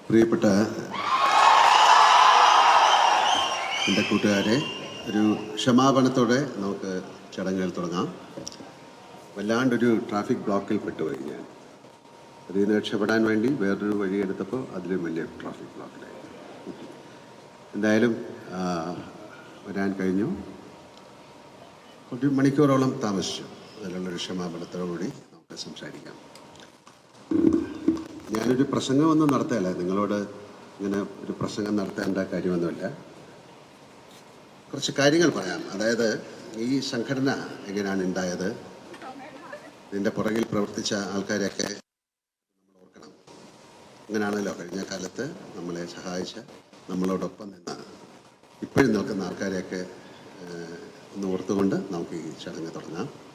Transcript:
പ്രിയപ്പെട്ട എൻ്റെ കൂട്ടുകാരെ, ഒരു ക്ഷമാപണത്തോടെ നമുക്ക് ചടങ്ങുകൾ തുടങ്ങാം. വല്ലാണ്ടൊരു ട്രാഫിക് ബ്ലോക്കിൽ പെട്ടുപോയി ഞാൻ. അതിൽ നിന്ന് രക്ഷപ്പെടാൻ വേണ്ടി വേറൊരു വഴിയെടുത്തപ്പോൾ അതിലും വലിയ ട്രാഫിക് ബ്ലോക്കിലായി. എന്തായാലും വരാൻ കഴിഞ്ഞു. ഒരു മണിക്കൂറോളം താമസിച്ചു. അതിലുള്ളൊരു ക്ഷമാപണത്തോടുകൂടി നമുക്ക് സംസാരിക്കാം. ഞാനൊരു പ്രസംഗമൊന്നും നടത്തുകയല്ല, നിങ്ങളോട് ഇങ്ങനെ ഒരു പ്രസംഗം നടത്തേണ്ട കാര്യമൊന്നുമില്ല. കുറച്ച് കാര്യങ്ങൾ പറയാം. അതായത് ഈ സംഘടന എങ്ങനെയാണ് ഉണ്ടായത്, ഇതിൻ്റെ പുറകിൽ പ്രവർത്തിച്ച ആൾക്കാരെയൊക്കെ നമ്മൾ ഓർക്കണം. അങ്ങനെയാണല്ലോ കഴിഞ്ഞ കാലത്ത് നമ്മളെ സഹായിച്ച, നമ്മളോടൊപ്പം നിന്ന് ഇപ്പോഴും നിൽക്കുന്ന ആൾക്കാരെയൊക്കെ ഒന്ന് ഓർത്തുകൊണ്ട് നമുക്ക് ഈ ചടങ്ങ് തുടങ്ങാം.